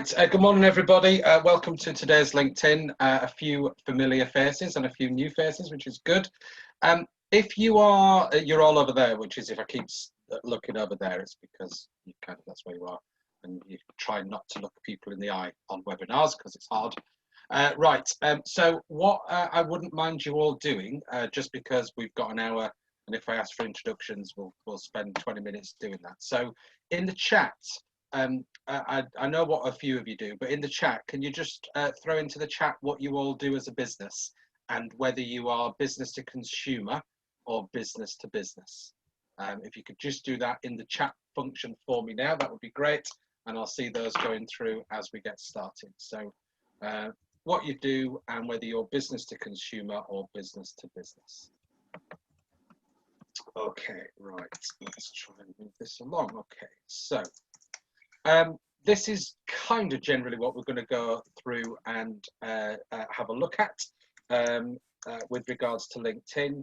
Good morning, everybody. Welcome to today's LinkedIn. A few familiar faces and a few new faces, which is good. If you're all over there, which is if I keep looking over there, it's because that's where you are, and you try not to look people in the eye on webinars because it's hard. So what I wouldn't mind you all doing, just because we've got an hour, and if I ask for introductions, we'll spend 20 minutes doing that. So in the chat. I know what a few of you do, but in the chat, can you just throw into the chat what you all do as a business and whether you are business to consumer or business to business? If you could just do that in the chat function for me now, that would be great. And I'll see those going through as we get started. So what you do and whether you're business to consumer or business to business. Okay, right, let's try and move this along. Okay, so this is kind of generally what we're going to go through and have a look at with regards to LinkedIn.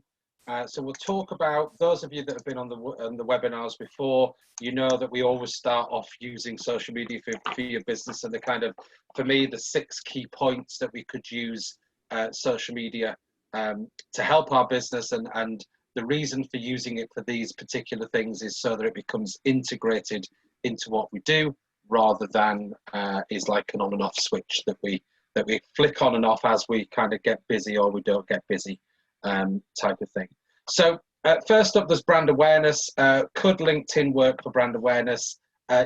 So we'll talk about, those of you that have been on the webinars before, you know that we always start off using social media for your business, and the kind of, for me, the 6 key points that we could use social media to help our business, and the reason for using it for these particular things is so that it becomes integrated into what we do, rather than is like an on and off switch that we flick on and off as we kind of get busy or we don't get busy type of thing. So first up, there's brand awareness. Could LinkedIn work for brand awareness?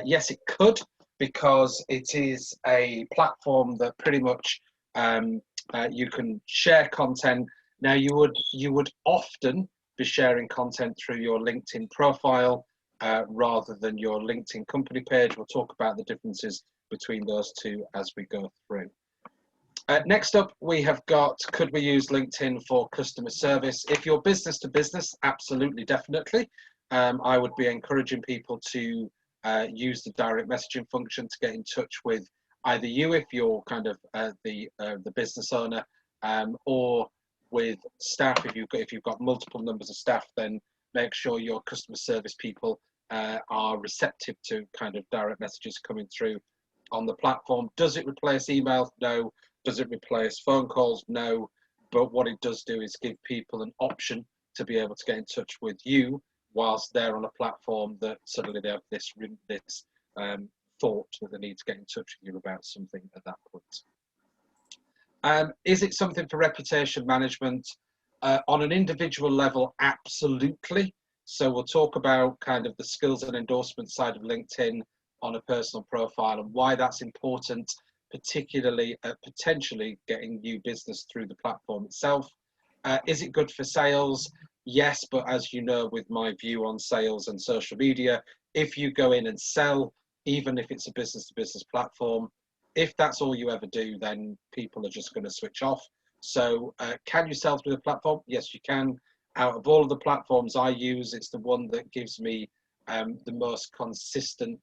Yes, it could, because it is a platform that pretty much you can share content. Now you would often be sharing content through your LinkedIn profile rather than your LinkedIn company page. We'll talk about the differences between those two as we go through. Next up, we have got, could we use LinkedIn for customer service? If you're business to business, absolutely, definitely. I would be encouraging people to use the direct messaging function to get in touch with either you, if you're kind of the business owner, or with staff. If you've got multiple numbers of staff, then make sure your customer service people are receptive to kind of direct messages coming through on the platform. Does it replace email? No. Does it replace phone calls? No. But what it does do is give people an option to be able to get in touch with you whilst they're on a platform that suddenly they have this thought that they need to get in touch with you about something at that point. Is it something for reputation management? On an individual level, absolutely. So we'll talk about kind of the skills and endorsement side of LinkedIn on a personal profile and why that's important, particularly potentially getting new business through the platform itself. Is it good for sales? Yes, but as you know, with my view on sales and social media, if you go in and sell, even if it's a business-to-business platform, if that's all you ever do, then people are just going to switch off. So can you sell through the platform? Yes, you can. Out of all of the platforms I use, it's the one that gives me the most consistent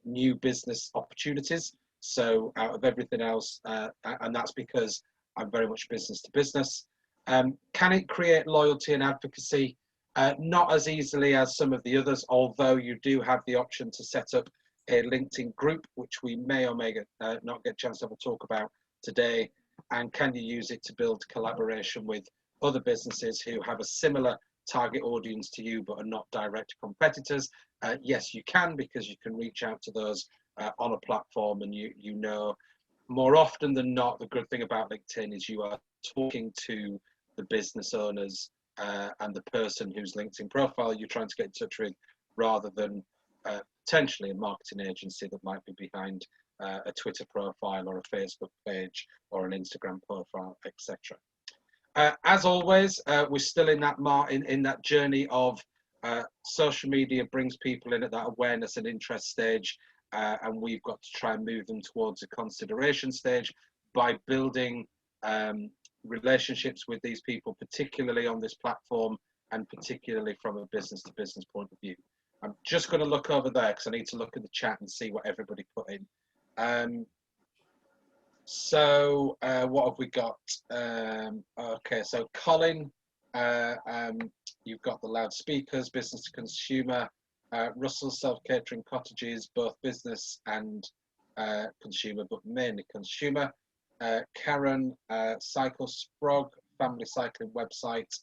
new business opportunities. So out of everything else, and that's because I'm very much business to business. Can it create loyalty and advocacy? Not as easily as some of the others, although you do have the option to set up a LinkedIn group, which we may or may not get a chance to have a talk about today. And can you use it to build collaboration with other businesses who have a similar target audience to you but are not direct competitors? Yes, you can, because you can reach out to those on a platform, and you know, more often than not, the good thing about LinkedIn is you are talking to the business owners and the person whose LinkedIn profile you're trying to get in touch with, rather than potentially a marketing agency that might be behind a Twitter profile or a Facebook page or an Instagram profile, etc. As always, we're still in that journey of social media brings people in at that awareness and interest stage, and we've got to try and move them towards a consideration stage by building relationships with these people, particularly on this platform and particularly from a business to business point of view. I'm just going to look over there because I need to look at the chat and see what everybody put in. So what have we got? Okay, so Colin, you've got the loudspeakers, business to consumer. Russell, self-catering cottages, both business and consumer, but mainly consumer. Karen, Cycle Sprog, family cycling website.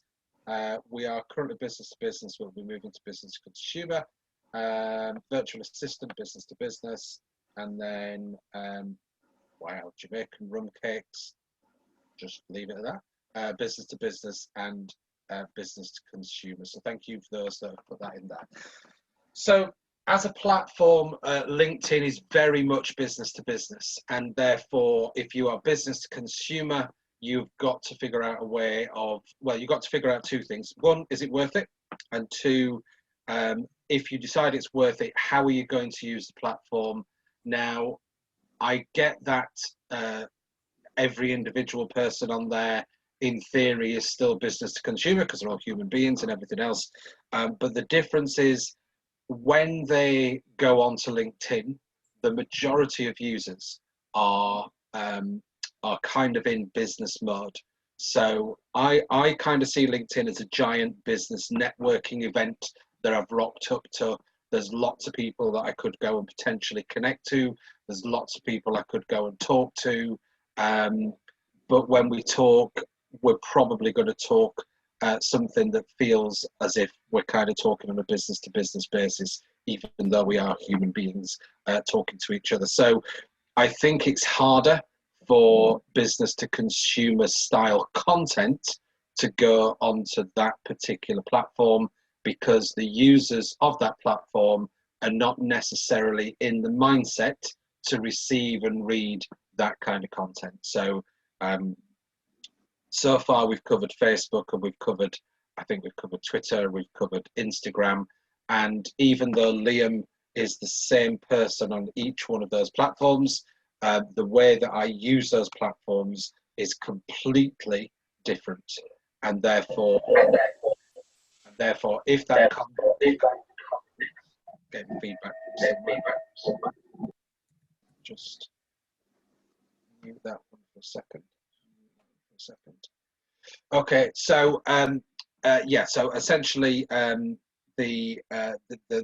We are currently business to business. We'll be moving to business to consumer. Virtual assistant, business to business. And then, wow, Jamaican rum cakes. Just leave it at that. Business to business and business to consumer. So thank you for those that have put that in there. So as a platform, LinkedIn is very much business to business. And therefore, if you are business to consumer, you've got to figure out a way of, well, you've got to figure out two things. One, is it worth it? And two, if you decide it's worth it, how are you going to use the platform? Now, I get that every individual person on there, in theory, is still business to consumer because they're all human beings and everything else. But the difference is when they go onto LinkedIn, the majority of users are kind of in business mode. So I kind of see LinkedIn as a giant business networking event that I've rocked up to. There's lots of people that I could go and potentially connect to. There's lots of people I could go and talk to. But when we talk, we're probably going to talk something that feels as if we're kind of talking on a business to business basis, even though we are human beings talking to each other. So I think it's harder for business to consumer style content to go onto that particular platform because the users of that platform are not necessarily in the mindset to receive and read that kind of content. So so far we've covered Facebook and I think we've covered Twitter, we've covered Instagram, and even though Liam is the same person on each one of those platforms, the way that I use those platforms is completely different, and therefore if that getting feedback, just mute that one for a second. Okay, so yeah, so essentially the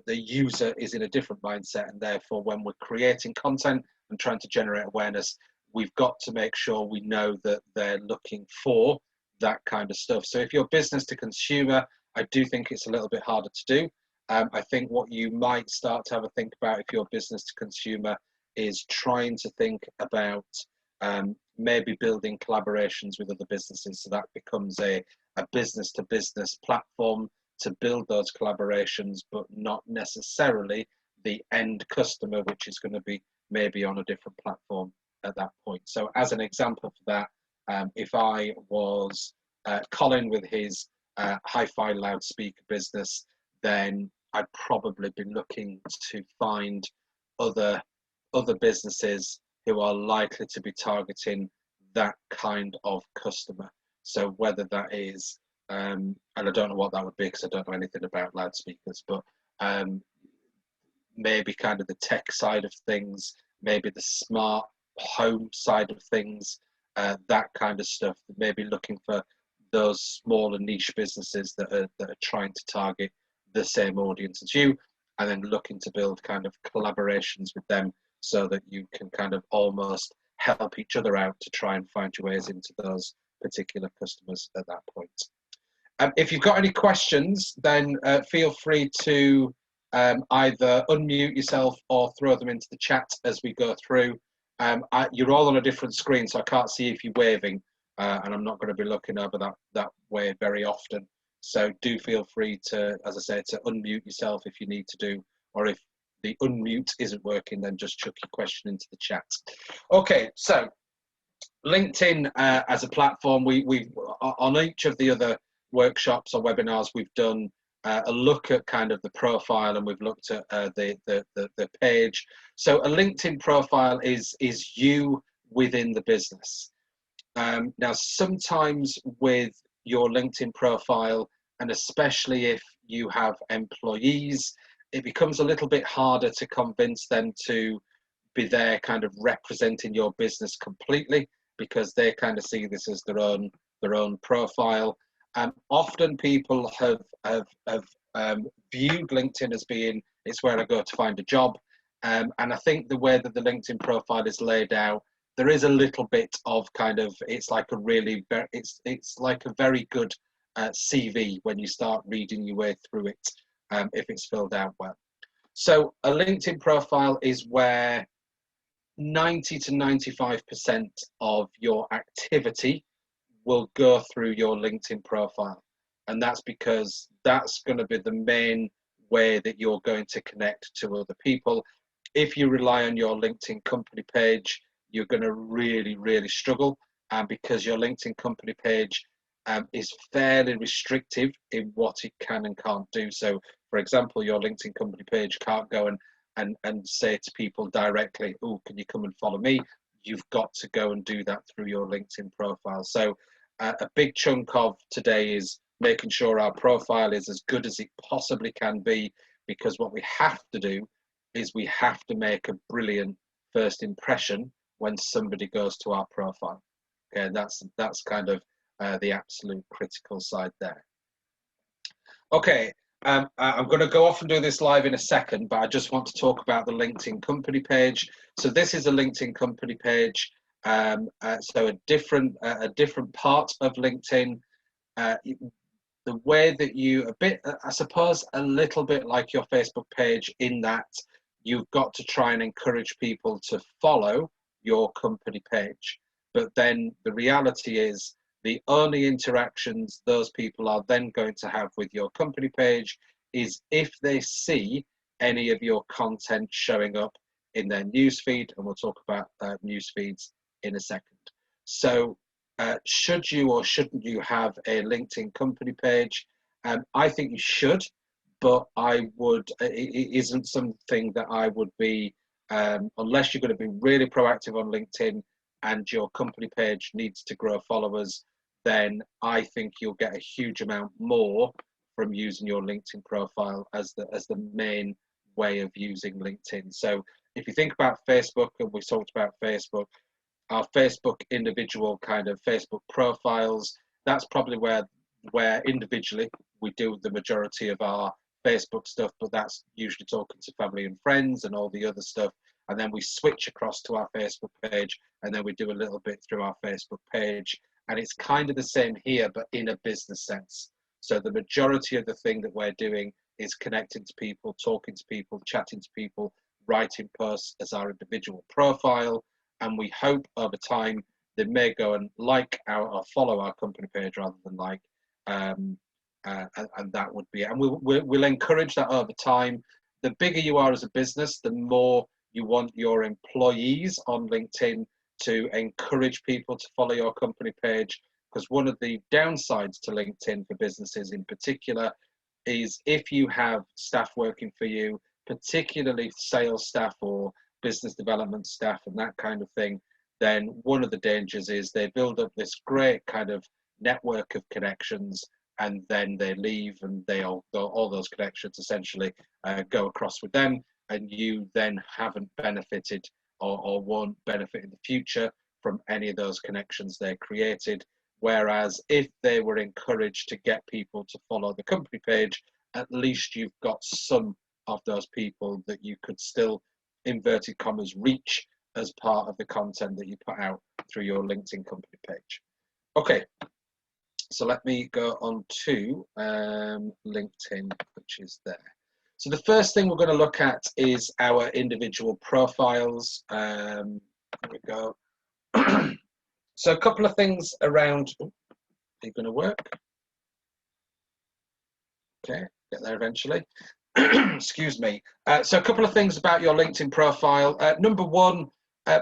user is in a different mindset, and therefore when we're creating content and trying to generate awareness, we've got to make sure we know that they're looking for that kind of stuff. So if you're business to consumer, I do think it's a little bit harder to do. I think what you might start to have a think about if you're business to consumer is trying to think about maybe building collaborations with other businesses, so that becomes a business to business platform to build those collaborations, but not necessarily the end customer, which is going to be maybe on a different platform at that point. So as an example for that, if I was Colin with his hi-fi loudspeaker business, then I'd probably be looking to find other businesses who are likely to be targeting that kind of customer. So whether that is, and I don't know what that would be because I don't know anything about loudspeakers, but maybe kind of the tech side of things, maybe the smart home side of things, that kind of stuff, maybe looking for those smaller niche businesses that are trying to target the same audience as you, and then looking to build kind of collaborations with them so that you can kind of almost help each other out to try and find your ways into those particular customers at that point. If you've got any questions, then feel free to either unmute yourself or throw them into the chat as we go through. You're all on a different screen, so I can't see if you're waving, and I'm not going to be looking over that way very often. So do feel free to, as I say, to unmute yourself if you need to do, or if the unmute isn't working, then just chuck your question into the chat. Okay, so LinkedIn as a platform, we've on each of the other workshops or webinars, we've done a look at kind of the profile, and we've looked at the page. So a LinkedIn profile is you within the business. Now, sometimes with your LinkedIn profile, and especially if you have employees, it becomes a little bit harder to convince them to be there kind of representing your business completely, because they kind of see this as their own profile. Often people have viewed LinkedIn as being, it's where I go to find a job, And I think the way that the LinkedIn profile is laid out, there is a little bit of kind of, it's like a really, it's like a very good CV when you start reading your way through it, if it's filled out well. So a LinkedIn profile is where 90 to 95% of your activity will go through your LinkedIn profile. And that's because that's going to be the main way that you're going to connect to other people. If you rely on your LinkedIn company page, you're going to really, really struggle, because your LinkedIn company page is fairly restrictive in what it can and can't do. So, for example, your LinkedIn company page can't go and say to people directly, oh, can you come and follow me? You've got to go and do that through your LinkedIn profile. So a big chunk of today is making sure our profile is as good as it possibly can be, because what we have to do is we have to make a brilliant first impression when somebody goes to our profile. Okay, that's kind of the absolute critical side there. Okay, I'm going to go off and do this live in a second, but I just want to talk about the LinkedIn company page. So this is a LinkedIn company page. So a different part of LinkedIn. The way that you, I suppose, a little bit like your Facebook page, in that you've got to try and encourage people to follow your company page. But then the reality is, the only interactions those people are then going to have with your company page is if they see any of your content showing up in their newsfeed, and we'll talk about newsfeeds in a second. So should you or shouldn't you have a LinkedIn company page? I think you should, but it isn't something that I would be, unless you're going to be really proactive on LinkedIn and your company page needs to grow followers, then I think you'll get a huge amount more from using your LinkedIn profile as the main way of using LinkedIn. So if you think about Facebook, and we talked about Facebook, our Facebook individual kind of Facebook profiles, that's probably where individually we do the majority of our Facebook stuff, but that's usually talking to family and friends and all the other stuff. And then we switch across to our Facebook page, and then we do a little bit through our Facebook page. And it's kind of the same here, but in a business sense. So the majority of the thing that we're doing is connecting to people, talking to people, chatting to people, writing posts as our individual profile. And we hope over time they may go and like or follow our company page rather than like, and that would be it. And we'll encourage that over time. The bigger you are as a business, the more you want your employees on LinkedIn to encourage people to follow your company page, because one of the downsides to LinkedIn for businesses in particular is if you have staff working for you, particularly sales staff or business development staff and that kind of thing, then one of the dangers is they build up this great kind of network of connections, and then they leave, and all those connections essentially go across with them, and you then haven't benefited or won't benefit in the future from any of those connections they created. Whereas if they were encouraged to get people to follow the company page, at least you've got some of those people that you could still, inverted commas, reach as part of the content that you put out through your LinkedIn company page. Okay, so let me go on to LinkedIn, which is there. So the first thing we're going to look at is our individual profiles. There we go. So a couple of things around, are you going to work? Okay, get there eventually. Excuse me. So a couple of things about your LinkedIn profile. Number one,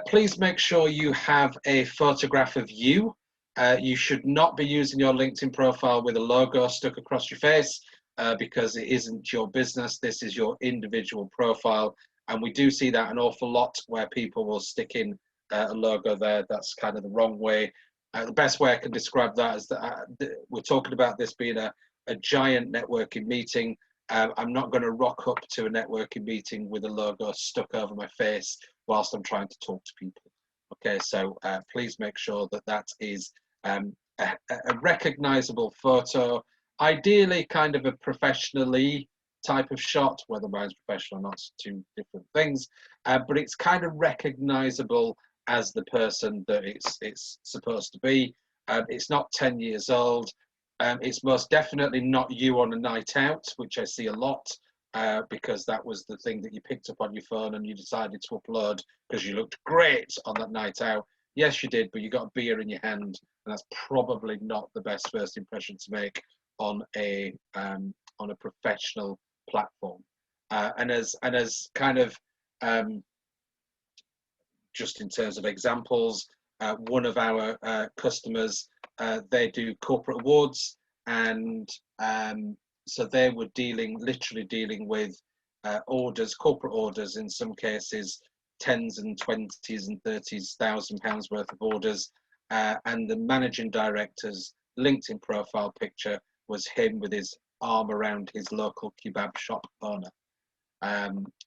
please make sure you have a photograph of you. You should not be using your LinkedIn profile with a logo stuck across your face, because it isn't your business. This is your individual profile. And we do see that an awful lot where people will stick in a logo there. That's kind of the wrong way. The best way I can describe that is that we're talking about this being a giant networking meeting. I'm not going to rock up to a networking meeting with a logo stuck over my face whilst I'm trying to talk to people. Okay, so please make sure that that is a recognizable photo, ideally kind of a professionally type of shot, whether mine's professional or not, two different things, but it's kind of recognizable as the person that it's supposed to be. It's not 10 years old. It's most definitely not you on a night out, which I see a lot, because that was the thing that you picked up on your phone and you decided to upload because you looked great on that night out. Yes, you did, but you got a beer in your hand, and that's probably not the best first impression to make on a professional platform. And as kind of just in terms of examples, one of our customers, they do corporate awards, and so they were literally dealing with orders, corporate orders, in some cases tens and twenties and £30,000 worth of orders, and the managing director's LinkedIn profile picture was him with his arm around his local kebab shop owner.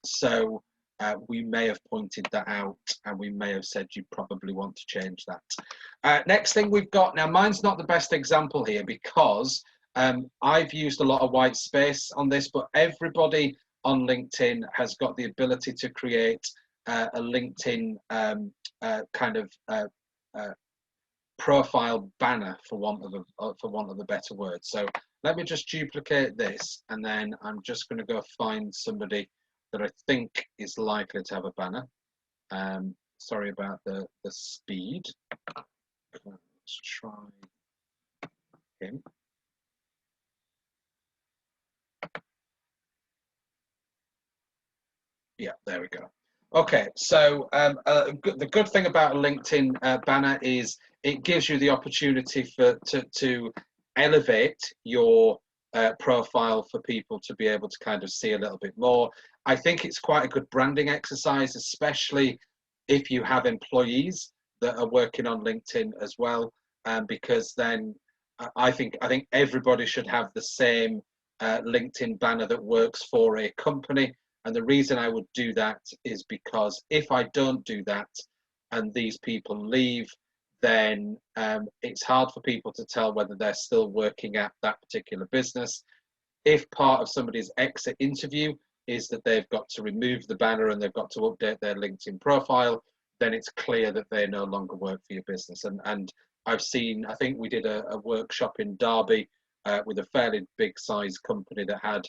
So we may have pointed that out, and we may have said you probably want to change that. Next thing we've got, now mine's not the best example here because I've used a lot of white space on this, but everybody on LinkedIn has got the ability to create a LinkedIn kind of profile banner, for want of a better word. So let me just duplicate this, and then I'm just going to go find somebody that I think is likely to have a banner. Sorry about the speed. Let's try him. Yeah, there we go. Okay, so the good thing about a LinkedIn banner is it gives you the opportunity to elevate your profile for people to be able to kind of see a little bit more. I think it's quite a good branding exercise, especially if you have employees that are working on LinkedIn as well, because then I think everybody should have the same LinkedIn banner that works for a company. And the reason I would do that is because if I don't do that and these people leave, then it's hard for people to tell whether they're still working at that particular business. If part of somebody's exit interview is that they've got to remove the banner and they've got to update their LinkedIn profile, then it's clear that they no longer work for your business. And I've seen, I think we did a workshop in Derby with a fairly big size company that had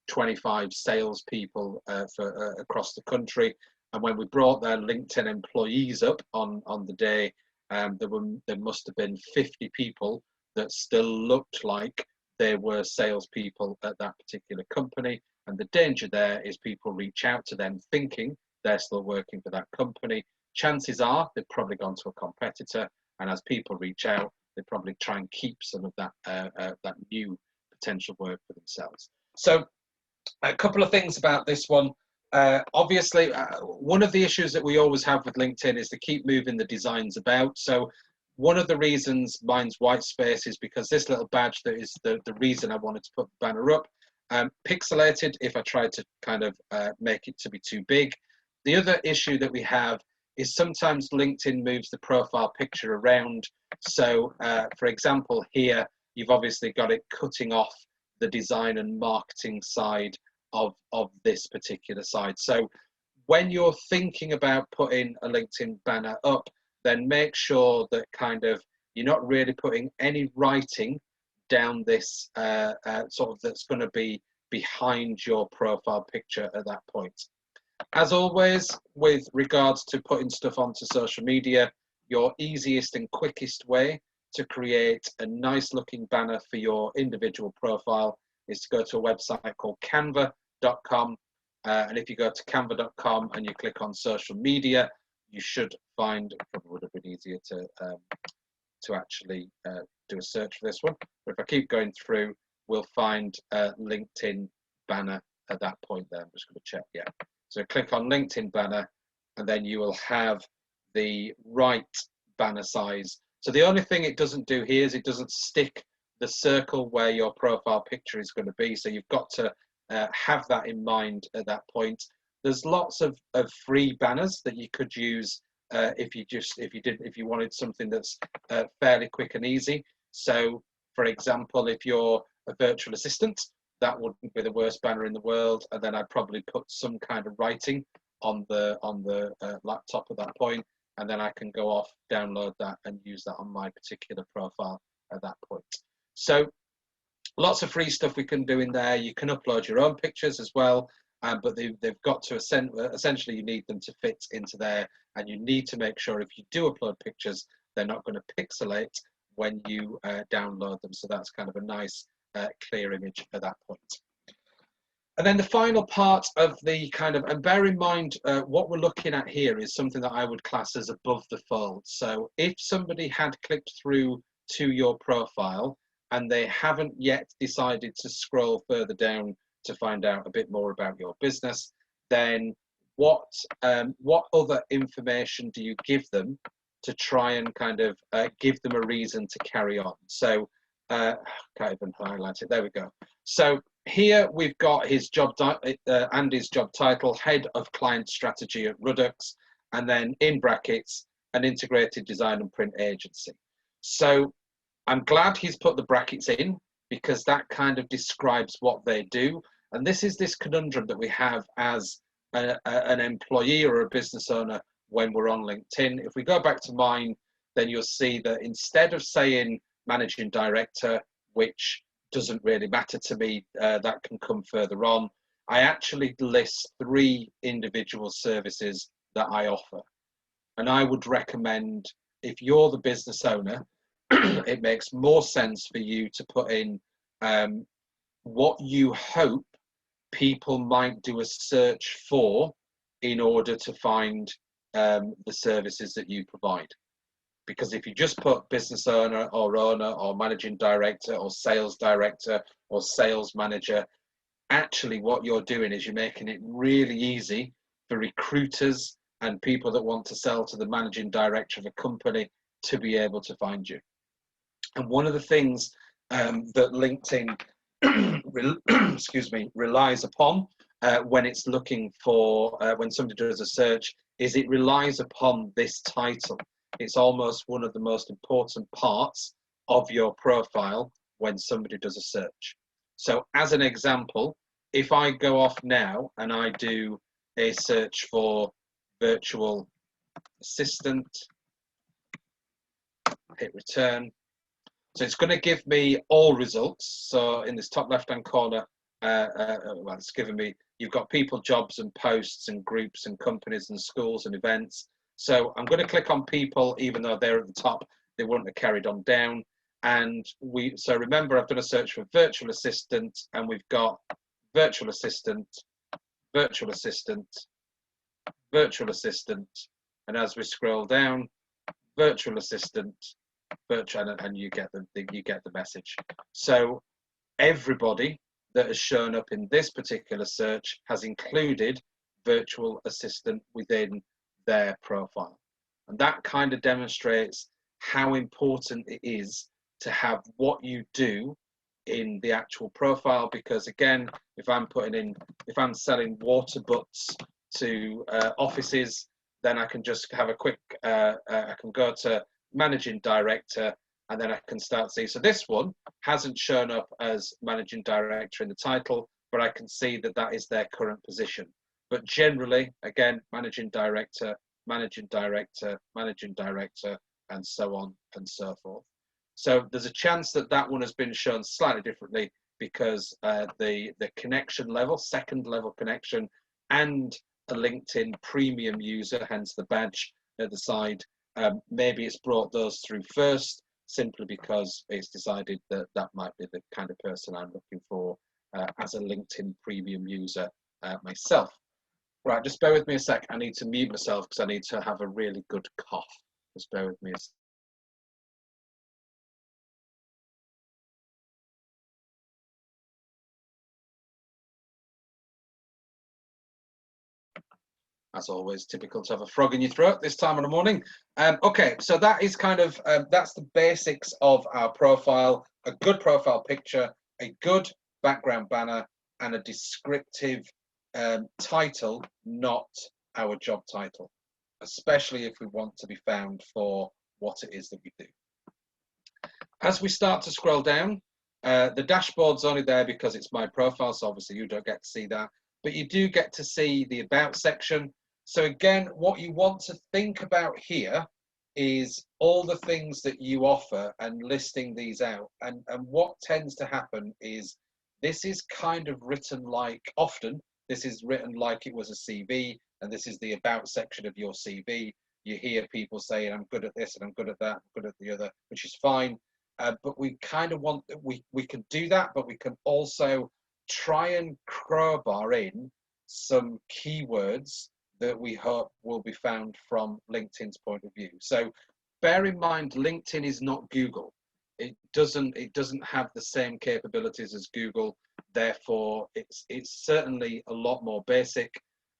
25 salespeople across the country, and when we brought their LinkedIn employees up on the day, there must have been 50 people that still looked like they were salespeople at that particular company. And the danger there is people reach out to them thinking they're still working for that company. Chances are they've probably gone to a competitor, and as people reach out, they probably try and keep some of that that new potential work for themselves. So a couple of things about this one. Obviously, one of the issues that we always have with LinkedIn is to keep moving the designs about. So one of the reasons mine's white space is because this little badge that is the reason I wanted to put the banner up, pixelated if I tried to kind of make it to be too big. The other issue that we have is sometimes LinkedIn moves the profile picture around. So for example, here, you've obviously got it cutting off the design and marketing side of this particular side. So when you're thinking about putting a LinkedIn banner up, then make sure that kind of you're not really putting any writing down this sort of that's going to be behind your profile picture at that point. As always, with regards to putting stuff onto social media, your easiest and quickest way to create a nice looking banner for your individual profile is to go to a website called canva.com. And if you go to canva.com and you click on social media, you should find, it probably would have been easier to actually do a search for this one. But if I keep going through, we'll find a LinkedIn banner at that point there. I'm just going to check, yeah. So click on LinkedIn banner, and then you will have the right banner size. So the only thing it doesn't do here is it doesn't stick the circle where your profile picture is going to be. So you've got to have that in mind at that point. There's lots of free banners that you could use if you wanted something that's fairly quick and easy. So for example, if you're a virtual assistant that wouldn't be the worst banner in the world. And then I'd probably put some kind of writing on the laptop at that point, and then I can go off, download that, and use that on my particular profile at that point. So lots of free stuff we can do in there. You can upload your own pictures as well, but they've got to essentially you need them to fit into there, and you need to make sure if you do upload pictures, they're not going to pixelate when you download them. So that's kind of a nice clear image at that point. And then the final part of the kind of, and bear in mind, what we're looking at here is something that I would class as above the fold. So if somebody had clicked through to your profile and they haven't yet decided to scroll further down to find out a bit more about your business, then what other information do you give them to try and kind of give them a reason to carry on? So can't even highlight it. There we go. So here we've got his job Andy's job title, Head of Client Strategy at Ruddux, and then in brackets, an integrated design and print agency. So I'm glad he's put the brackets in, because that kind of describes what they do. And this is this conundrum that we have as an employee or a business owner when we're on LinkedIn. If we go back to mine, then you'll see that instead of saying managing director, which doesn't really matter to me, that can come further on, I actually list 3 individual services that I offer. And I would recommend, if you're the business owner, it makes more sense for you to put in what you hope people might do a search for in order to find the services that you provide. Because if you just put business owner or managing director or sales director or sales manager, actually what you're doing is you're making it really easy for recruiters and people that want to sell to the managing director of a company to be able to find you. And one of the things that LinkedIn excuse me, relies upon when it's looking for, when somebody does a search, is it relies upon this title. It's almost one of the most important parts of your profile when somebody does a search. So as an example, if I go off now and I do a search for virtual assistant, hit return. So it's going to give me all results. So in this top left-hand corner, well, it's given me, you've got people, jobs and posts and groups and companies and schools and events. So I'm going to click on people, even though they're at the top, they wouldn't have carried on down. And so remember, I've done a search for virtual assistant, and we've got virtual assistant, virtual assistant, virtual assistant. And as we scroll down, virtual assistant, virtual, and you get the message. So everybody that has shown up in this particular search has included virtual assistant within their profile. And that kind of demonstrates how important it is to have what you do in the actual profile, because again, if I'm selling water butts to offices, then I can just have a quick, I can go to managing director, and then I can start see. So this one hasn't shown up as managing director in the title, but I can see that that is their current position. But generally, again, managing director, managing director, managing director, and so on and so forth. So there's a chance that that one has been shown slightly differently because the connection level, second level connection, and a LinkedIn premium user, hence the badge at the side, maybe it's brought those through first, simply because it's decided that that might be the kind of person I'm looking for as a LinkedIn premium user myself. Right, just bear with me a sec. I need to mute myself because I need to have a really good cough. Just bear with me a sec. As always, typical to have a frog in your throat this time of the morning. Okay, so that is kind of, that's the basics of our profile. A good profile picture, a good background banner, and a descriptive title, not our job title, especially if we want to be found for what it is that we do. As we start to scroll down, The dashboard's only there because it's my profile, so obviously you don't get to see that, but you do get to see the about section. So again, what you want to think about here is all the things that you offer and listing these out. And what tends to happen is this is kind of written like, often this is written like it was a CV, and this is the about section of your CV. You hear people saying, I'm good at this and I'm good at that, I'm good at the other, which is fine. But we kind of want, we can do that, but we can also try and crowbar in some keywords that we hope will be found from LinkedIn's point of view. So bear in mind, LinkedIn is not Google. It doesn't have the same capabilities as Google. Therefore, it's certainly a lot more basic.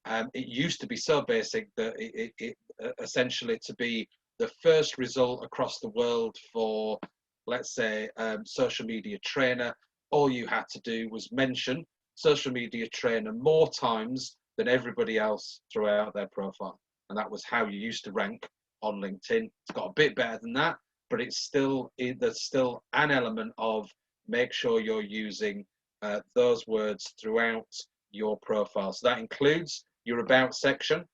It used to be so basic that it essentially to be the first result across the world for, let's say, social media trainer, all you had to do was mention social media trainer more times than everybody else throughout their profile. And that was how you used to rank on LinkedIn. It's got a bit better than that, but it's still, there's still an element of make sure you're using those words throughout your profile. So that includes your about section.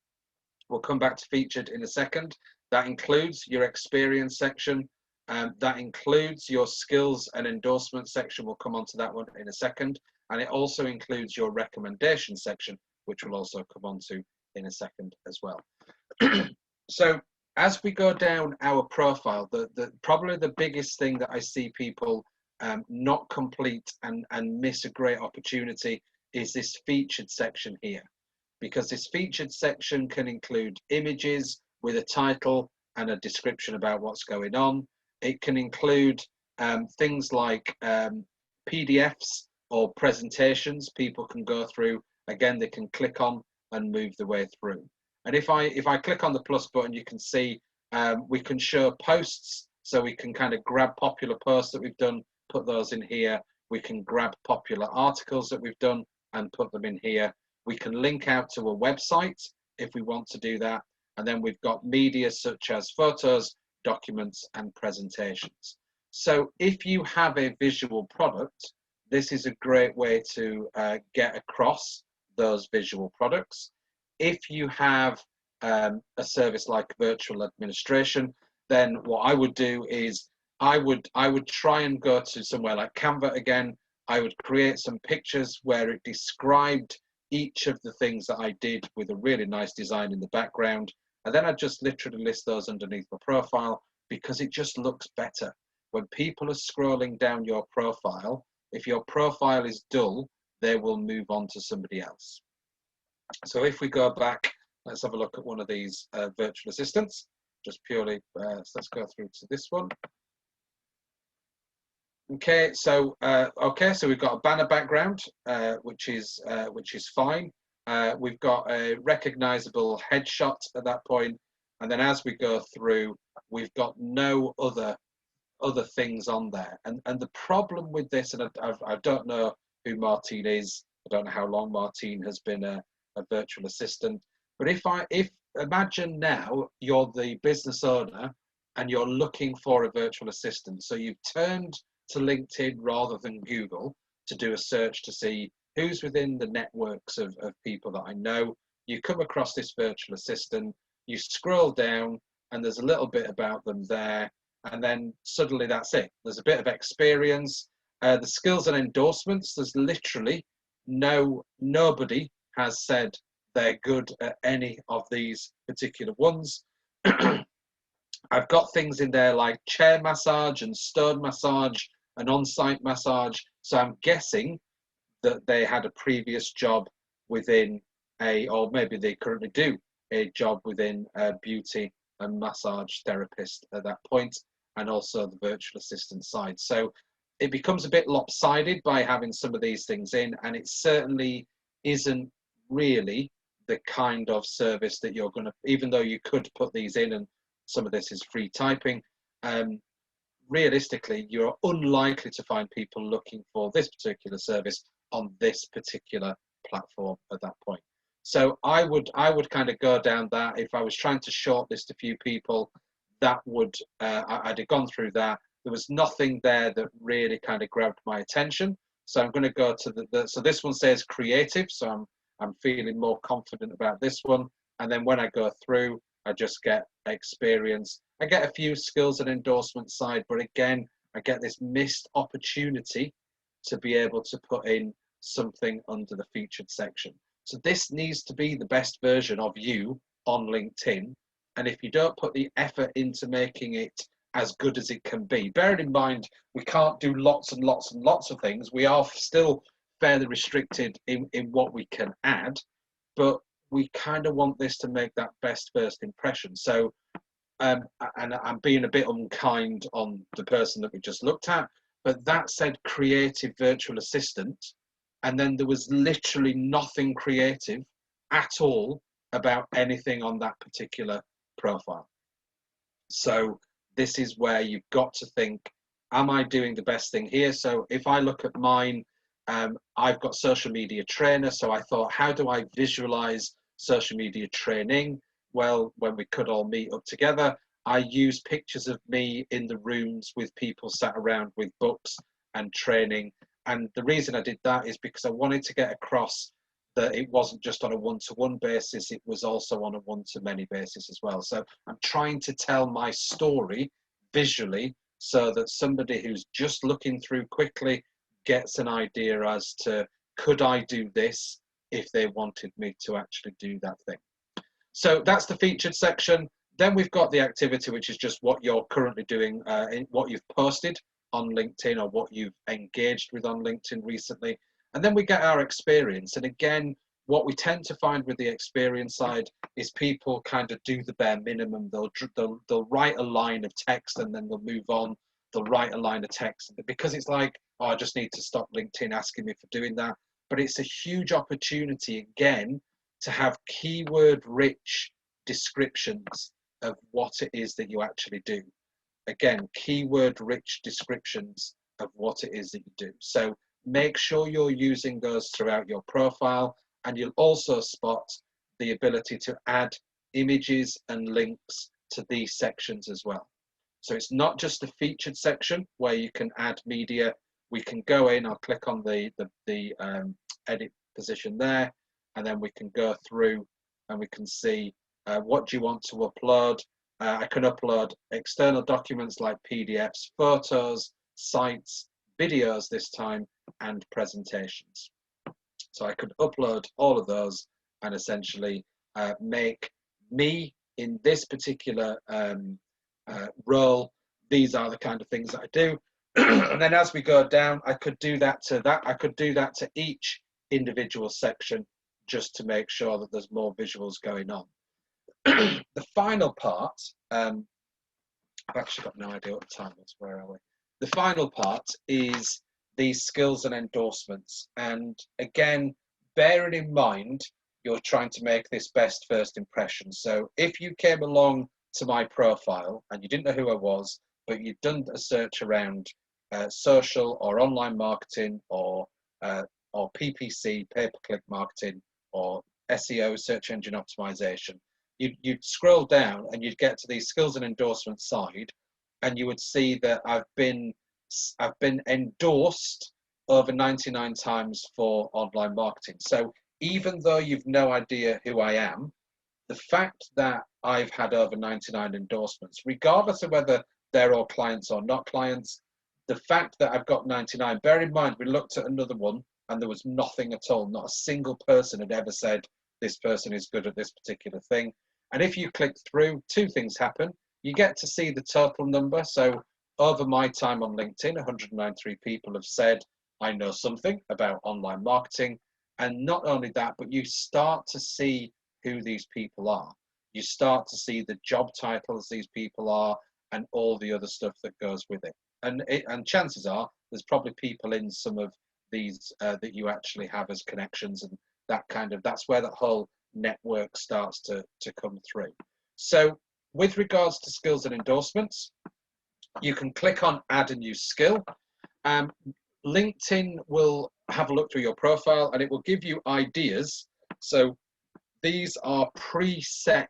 We'll come back to featured in a second. That includes your experience section. That includes your skills and endorsement section. We'll come on to that one in a second. And it also includes your recommendation section, which we'll also come on to in a second as well. So as we go down our profile, probably the biggest thing that I see people not complete and miss a great opportunity is this featured section here. Because this featured section can include images with a title and a description about what's going on. It can include things like PDFs or presentations people can go through. Again, they can click on and move the way through. And if I click on the plus button, you can see we can show posts. So we can kind of grab popular posts that we've done, put those in here. We can grab popular articles that we've done and put them in here. We can link out to a website if we want to do that. And then we've got media such as photos, documents, and presentations. So if you have a visual product, this is a great way to get across those visual products. If you have a service like virtual administration, then what I would do is I would try and go to somewhere like Canva again. I would create some pictures where it described each of the things that I did with a really nice design in the background. And then I just literally list those underneath my profile because it just looks better. When people are scrolling down your profile, if your profile is dull, they will move on to somebody else. So if we go back, let's have a look at one of these virtual assistants, just purely, so let's go through to this one. Okay, so we've got a banner background, which is fine. We've got a recognizable headshot at that point, and then as we go through, we've got no other things on there. And the problem with this, and I don't know who Martine is, I don't know how long Martine has been a virtual assistant, but if imagine now you're the business owner and you're looking for a virtual assistant, so you've turned to LinkedIn rather than Google to do a search to see who's within the networks of people that I know. You come across this virtual assistant, you scroll down, and there's a little bit about them there, and then suddenly that's it. There's a bit of experience. The skills and endorsements, there's literally nobody has said they're good at any of these particular ones. I've got things in there like chair massage and stone massage and on-site massage. So I'm guessing that they had a previous job within or maybe they currently do a job within a beauty and massage therapist at that point, and also the virtual assistant side. So it becomes a bit lopsided by having some of these things in, and it certainly isn't really the kind of service that you're going to, even though you could put these in and some of this is free typing, realistically, you're unlikely to find people looking for this particular service on this particular platform at that point. So I would kind of go down that. If I was trying to shortlist a few people, that would I'd have gone through that, there was nothing there that really kind of grabbed my attention. So I'm going to go to so this one says creative. So I'm feeling more confident about this one. And then when I go through, I just get experience. I get a few skills and endorsement side, but again, I get this missed opportunity to be able to put in something under the featured section. So this needs to be the best version of you on LinkedIn. And if you don't put the effort into making it as good as it can be, bearing in mind, we can't do lots and lots and lots of things. We are still fairly restricted in what we can add, but we kind of want this to make that best first impression. So, and I'm being a bit unkind on the person that we just looked at, but that said creative virtual assistant, and then there was literally nothing creative at all about anything on that particular profile. So this is where you've got to think, am I doing the best thing here? So if I look at mine, I've got social media trainer. So I thought, how do I visualize social media training? Well, when we could all meet up together, I use pictures of me in the rooms with people sat around with books and training. And the reason I did that is because I wanted to get across that it wasn't just on a one-to-one basis, it was also on a one-to-many basis as well. So I'm trying to tell my story visually so that somebody who's just looking through quickly gets an idea as to, could I do this if they wanted me to actually do that thing? So that's the featured section. Then we've got the activity, which is just what you're currently doing, what you've posted on LinkedIn or what you've engaged with on LinkedIn recently. And then we get our experience. And again, what we tend to find with the experience side is people kind of do the bare minimum. They'll write a line of text and then they'll move on. They'll write a line of text because it's like, oh, I just need to stop LinkedIn asking me for doing that. But it's a huge opportunity, again, to have keyword-rich descriptions of what it is that you actually do. Again, keyword-rich descriptions of what it is that you do. So make sure you're using those throughout your profile, and you'll also spot the ability to add images and links to these sections as well. So it's not just a featured section where you can add media. We can go in, I'll click on the edit position there, and then we can go through and we can see what do you want to upload. I can upload external documents like PDFs, photos, sites, videos this time, and presentations. So I could upload all of those and essentially make me in this particular role. These are the kind of things that I do. And then as we go down, I could do that to that. I could do that to each individual section just to make sure that there's more visuals going on. The final part, I've actually got no idea what the time is. Where are we? The final part is these skills and endorsements. And again, bearing in mind, you're trying to make this best first impression. So if you came along to my profile and you didn't know who I was, but you'd done a search around social or online marketing or PPC, pay-per-click marketing, or SEO, search engine optimization, you'd scroll down and you'd get to the skills and endorsement side, and you would see that I've been endorsed over 99 times for online marketing. So even though you've no idea who I am, the fact that I've had over 99 endorsements, regardless of whether they're all clients or not clients, the fact that I've got 99, bear in mind, we looked at another one and there was nothing at all. Not a single person had ever said this person is good at this particular thing. And if you click through, two things happen. You get to see the total number. So over my time on LinkedIn, 193 people have said, I know something about online marketing. And not only that, but you start to see who these people are. You start to see the job titles these people are and all the other stuff that goes with it. And chances are there's probably people in some of these that you actually have as connections, and that's where that whole network starts to come through. So with regards to skills and endorsements, you can click on add a new skill. LinkedIn will have a look through your profile and it will give you ideas. So these are preset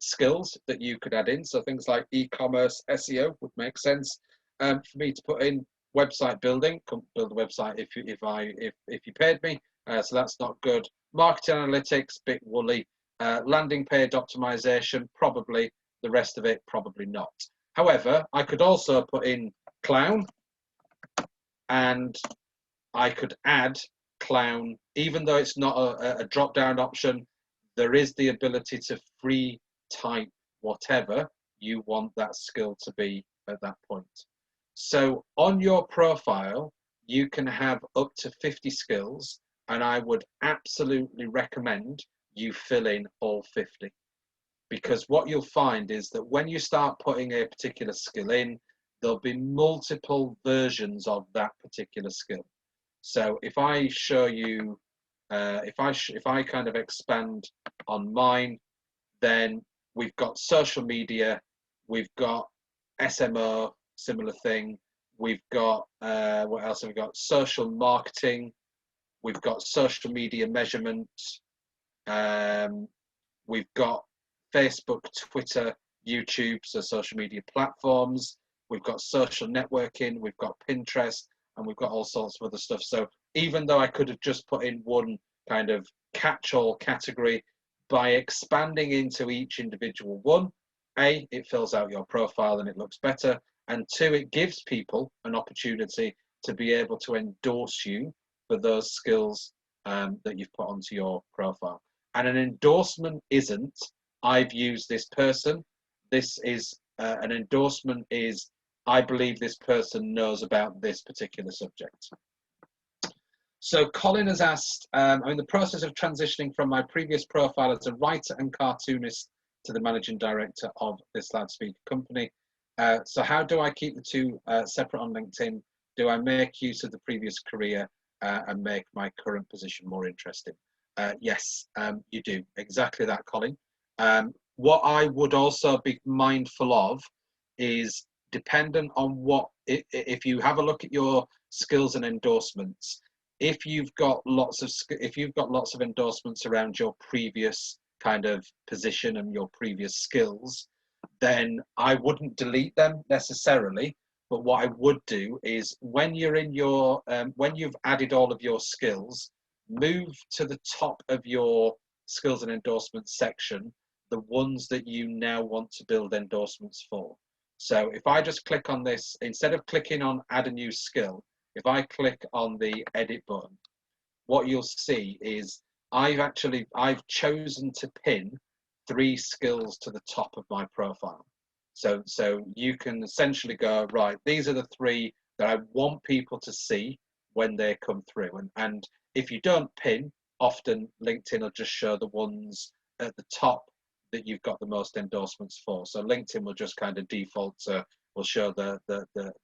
skills that you could add in. So things like e-commerce, SEO would make sense for me to put in. Website building, come build a website if you paid me. So that's not good. Marketing analytics, bit woolly. Landing page optimization, probably. The rest of it, probably not. However, I could also put in clown, and I could add clown, even though it's not a drop-down option. There is the ability to free type whatever you want that skill to be at that point. So on your profile, you can have up to 50 skills, and I would absolutely recommend you fill in all 50. Because what you'll find is that when you start putting a particular skill in, there'll be multiple versions of that particular skill. So if I show you, if I kind of expand on mine, then we've got social media, we've got SMO, similar thing. We've got, what else have we got? Social marketing. We've got social media measurement. We've got Facebook, Twitter, YouTube, so social media platforms. We've got social networking. We've got Pinterest, and we've got all sorts of other stuff. So even though I could have just put in one kind of catch-all category, by expanding into each individual one, A, it fills out your profile and it looks better, and two, it gives people an opportunity to be able to endorse you for those skills that you've put onto your profile. And an endorsement isn't, I've used this person. This is, an endorsement is, I believe this person knows about this particular subject. So Colin has asked, I'm in the process of transitioning from my previous profile as a writer and cartoonist to the managing director of this loudspeaker company. So how do I keep the two separate on LinkedIn? Do I make use of the previous career and make my current position more interesting? Yes, you do. Exactly that, Colin. What I would also be mindful of is, dependent on what, if you have a look at your skills and endorsements, if you've got lots of endorsements around your previous kind of position and your previous skills, then I wouldn't delete them necessarily. But what I would do is, when you're in your when you've added all of your skills, move to the top of your skills and endorsements section the ones that you now want to build endorsements for. So if I just click on this, instead of clicking on add a new skill, if I click on the edit button, what you'll see is I've chosen to pin 3 skills to the top of my profile. So you can essentially go, right, these are the 3 that I want people to see when they come through. And if you don't pin, often LinkedIn will just show the ones at the top that you've got the most endorsements for. So LinkedIn will just kind of default to, will show the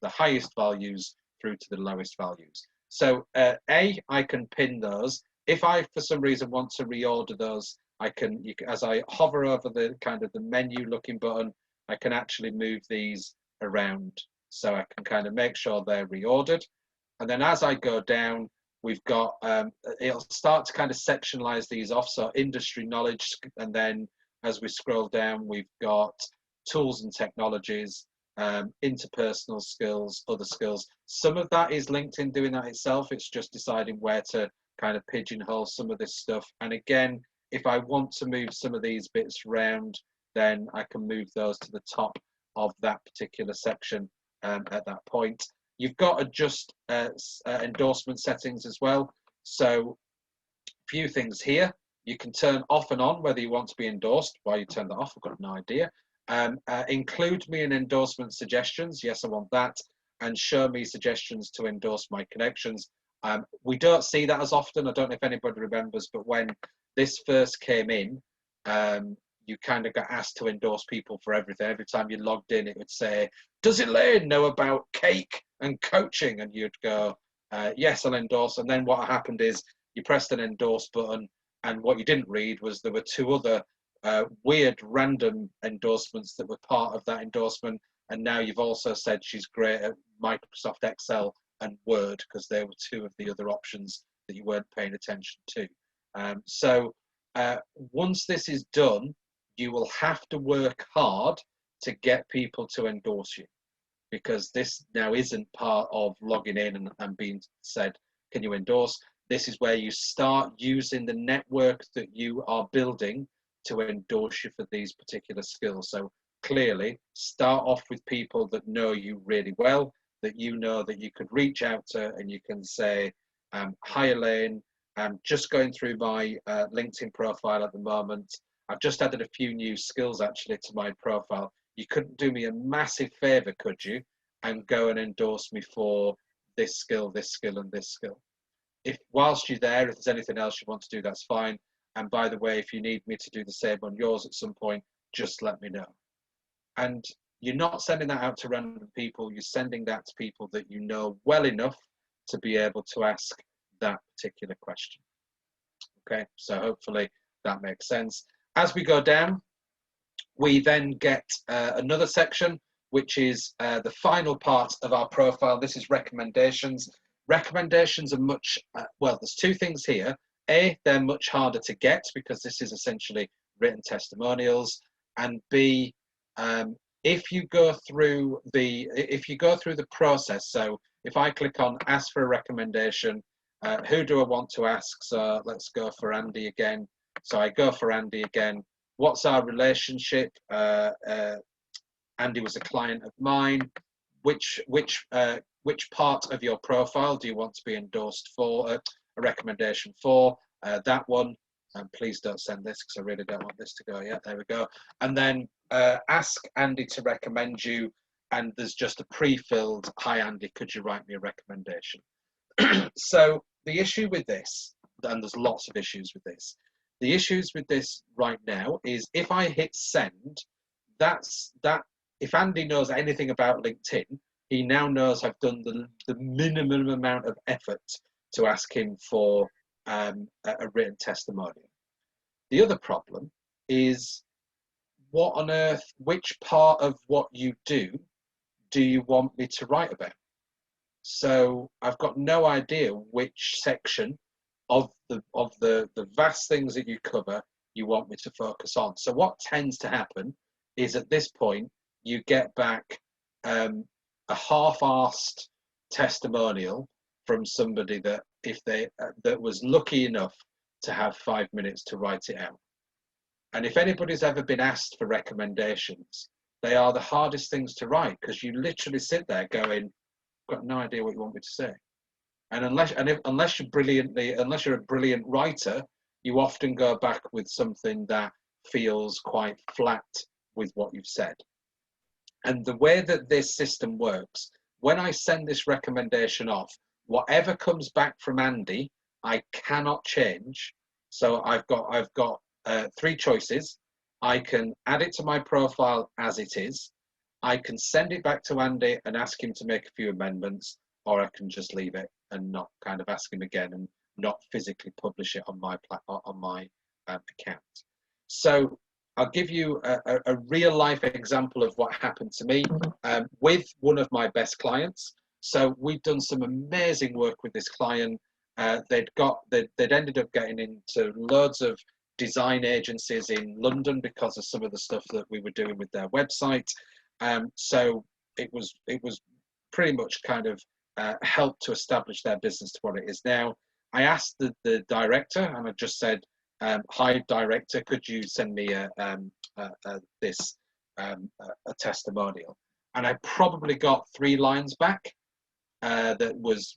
highest values through to the lowest values. So I can pin those. If I, for some reason, want to reorder those, I can, as I hover over the kind of the menu looking button, I can actually move these around. So I can kind of make sure they're reordered. And then as I go down, we've got, it'll start to kind of sectionalize these off. So industry knowledge, and then as we scroll down, we've got tools and technologies, interpersonal skills, other skills. Some of that is LinkedIn doing that itself. It's just deciding where to kind of pigeonhole some of this stuff. And again, if I want to move some of these bits around, then I can move those to the top of that particular section at that point. You've got adjust endorsement settings as well. So a few things here. You can turn off and on whether you want to be endorsed. Why you turn that off, I've got no idea. Include me in endorsement suggestions. Yes, I want that. And show me suggestions to endorse my connections. We don't see that as often. I don't know if anybody remembers, but when this first came in, you kind of got asked to endorse people for everything. Every time you logged in, it would say, does Elaine know about cake and coaching? And you'd go, yes, I'll endorse. And then what happened is you pressed an endorse button, and what you didn't read was there were 2 other weird random endorsements that were part of that endorsement. And now you've also said she's great at Microsoft Excel and Word, because they were 2 of the other options that you weren't paying attention to. So once this is done, you will have to work hard to get people to endorse you, because this now isn't part of logging in and being said, can you endorse? This is where you start using the network that you are building to endorse you for these particular skills. So clearly start off with people that know you really well, that you know that you could reach out to, and you can say, hi Elaine, I'm just going through my LinkedIn profile at the moment. I've just added a few new skills actually to my profile. You couldn't do me a massive favor, could you? And go and endorse me for this skill, and this skill. If whilst you're there, if there's anything else you want to do, that's fine. And by the way, if you need me to do the same on yours at some point, just let me know. And you're not sending that out to random people, you're sending that to people that you know well enough to be able to ask that particular question. Okay, so hopefully that makes sense. As we go down, we then get another section, which is the final part of our profile. This is recommendations. Recommendations are much, well, there's two things here. A, they're much harder to get because this is essentially written testimonials. And B, if you go through the process, so if I click on ask for a recommendation, who do I want to ask? So let's go for Andy again. So I go for Andy again. What's our relationship? Andy was a client of mine. Which part of your profile do you want to be endorsed for? A recommendation for that one. And please don't send this because I really don't want this to go yet. There we go. And then ask Andy to recommend you. And there's just a pre-filled, hi Andy, could you write me a recommendation? So the issue with this, and there's lots of issues with this, the issues with this right now is if I hit send, if Andy knows anything about LinkedIn, he now knows I've done the minimum amount of effort to ask him for a written testimonial. The other problem is, what on earth, which part of what you do you want me to write about? So I've got no idea which section of the vast things that you cover you want me to focus on. So what tends to happen is at this point you get back a half-arsed testimonial from somebody that that was lucky enough to have 5 minutes to write it out. And if anybody's ever been asked for recommendations, they are the hardest things to write because you literally sit there going, I've got no idea what you want me to say. And unless you're a brilliant writer, you often go back with something that feels quite flat with what you've said. And the way that this system works, when I send this recommendation off, whatever comes back from Andy, I cannot change. So I've got 3 choices. I can add it to my profile as it is. I can send it back to Andy and ask him to make a few amendments, or I can just leave it and not kind of ask him again and not physically publish it on my account. So I'll give you a real life example of what happened to me with one of my best clients. So we've done some amazing work with this client. They'd ended up getting into loads of design agencies in London because of some of the stuff that we were doing with their website. So it was pretty much kind of helped to establish their business to what it is now. I asked the director, and I just said, hi director, could you send me a testimonial? And I probably got 3 lines back that was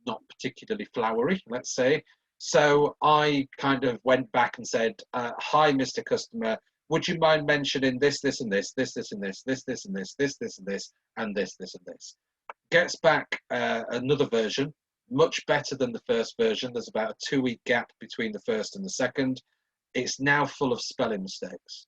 not particularly flowery, let's say. So I kind of went back and said, hi Mr. Customer, would you mind mentioning this, this and this, this, this and this, this, this and this, this, this and this, and this, this and this. Gets back another version, much better than the first version. There's about a 2-week gap between the first and the second. It's now full of spelling mistakes.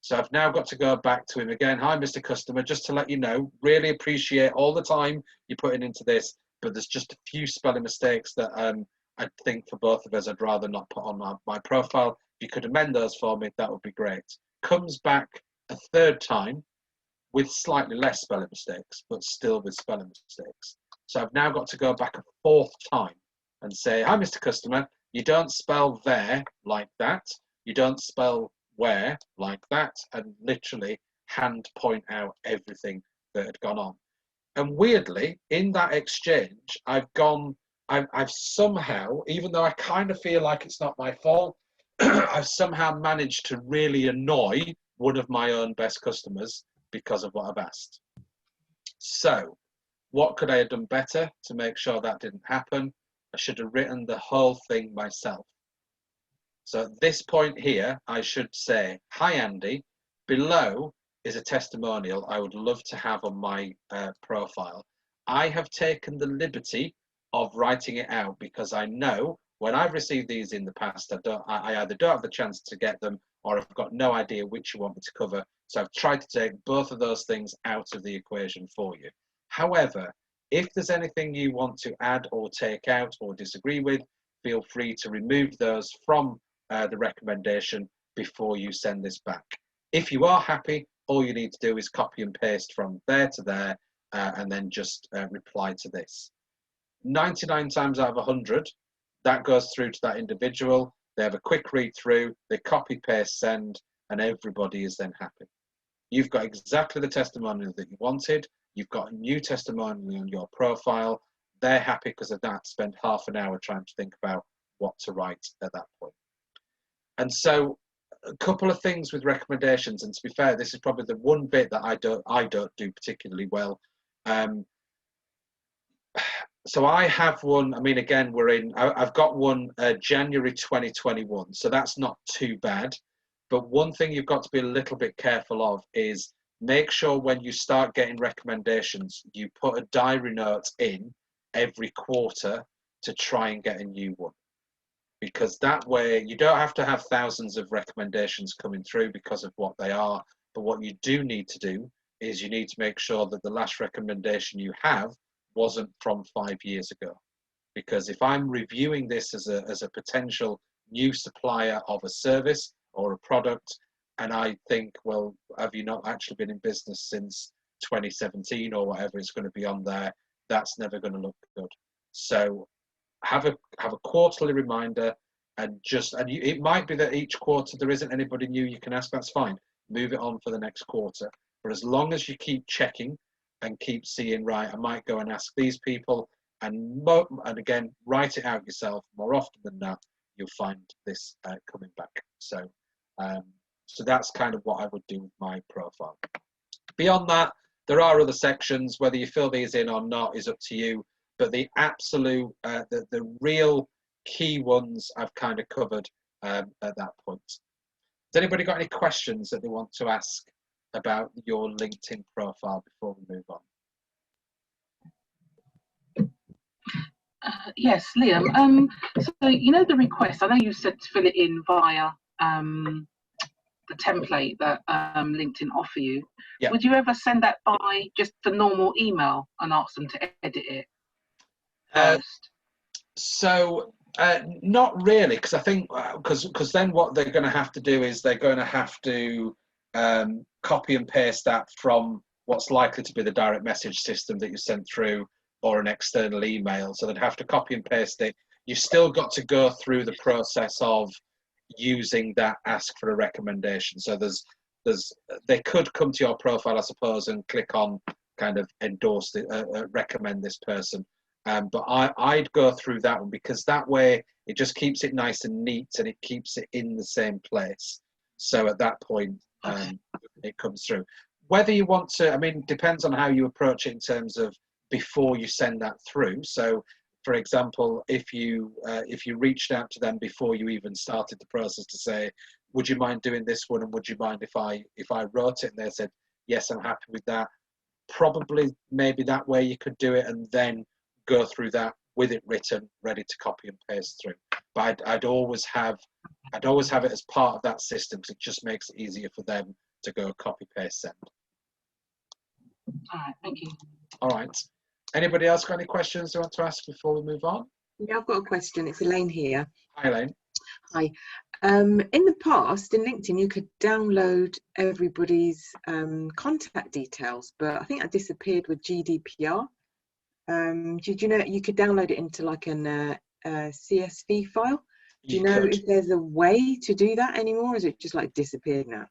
So I've now got to go back to him again. Hi, Mr. Customer, just to let you know, really appreciate all the time you're putting into this, but there's just a few spelling mistakes that I think for both of us, I'd rather not put on my profile. If you could amend those for me, that would be great. Comes back a 3rd time with slightly less spelling mistakes, but still with spelling mistakes. So I've now got to go back a 4th time and say, hi, Mr. Customer, you don't spell there like that. You don't spell where, like that, and literally hand point out everything that had gone on. And weirdly, in that exchange, I've somehow, even though I kind of feel like it's not my fault, I've somehow managed to really annoy one of my own best customers because of what I've asked. So, what could I have done better to make sure that didn't happen? I should have written the whole thing myself. So at this point here, I should say, hi Andy, below is a testimonial I would love to have on my profile. I have taken the liberty of writing it out because I know when I've received these in the past, I either don't have the chance to get them or I've got no idea which you want me to cover. So I've tried to take both of those things out of the equation for you. However, if there's anything you want to add or take out or disagree with, feel free to remove those from the recommendation before you send this back. If you are happy, all you need to do is copy and paste from there to there and then just reply to this. 99 times out of 100, that goes through to that individual. They have a quick read through, they copy, paste, send, and everybody is then happy. You've got exactly the testimonial that you wanted. You've got a new testimonial on your profile. They're happy because they've not spent half an hour trying to think about what to write at that point. And so a couple of things with recommendations, and to be fair, this is probably the one bit that I don't do particularly well. So I have one, I mean, again, I've got one January 2021, so that's not too bad. But one thing you've got to be a little bit careful of is make sure when you start getting recommendations, you put a diary note in every quarter to try and get a new one. Because that way you don't have to have thousands of recommendations coming through because of what they are. But what you do need to do is you need to make sure that the last recommendation you have wasn't from 5 years ago. Because if I'm reviewing this as a potential new supplier of a service or a product, and I think, well, have you not actually been in business since 2017 or whatever is going to be on there, that's never going to look good. So have a quarterly reminder, and it might be that each quarter there isn't anybody new you can ask, that's fine. Move it on for the next quarter. But as long as you keep checking and keep seeing, right, I might go and ask these people, and again, write it out yourself. More often than not, you'll find this coming back. So that's kind of what I would do with my profile. Beyond that, there are other sections. Whether you fill these in or not is up to you. But the absolute, the real key ones I've kind of covered at that point. Has anybody got any questions that they want to ask about your LinkedIn profile before we move on? Yes, Liam. So you know the request. I know you said to fill it in via the template that LinkedIn offer you. Yeah. Would you ever send that by just the normal email and ask them to edit it first? Not really, because I think because then what they're going to have to do is they're going to have to copy and paste that from what's likely to be the direct message system that you sent through or an external email. So they'd have to copy and paste it. You've still got to go through the process of using that ask for a recommendation. So they could come to your profile, I suppose, and click on kind of endorse, recommend this person. But I'd go through that one because that way it just keeps it nice and neat and it keeps it in the same place. So at that point, it comes through. Whether you want to, I mean, depends on how you approach it in terms of before you send that through. So, for example, if you reached out to them before you even started the process to say, would you mind doing this one, and would you mind if I wrote it, and they said, yes, I'm happy with that, probably maybe that way you could do it, and then go through that with it written, ready to copy and paste through. But I'd always have it as part of that system because it just makes it easier for them to go copy, paste, send. All right, thank you. All right. Anybody else got any questions they want to ask before we move on? Yeah, I've got a question. It's Elaine here. Hi, Elaine. Hi. In the past, in LinkedIn, you could download everybody's contact details, but I think that disappeared with GDPR. Did you know you could download it into like an CSV file? Do you know if there's a way to do that anymore, or is it just like disappeared now?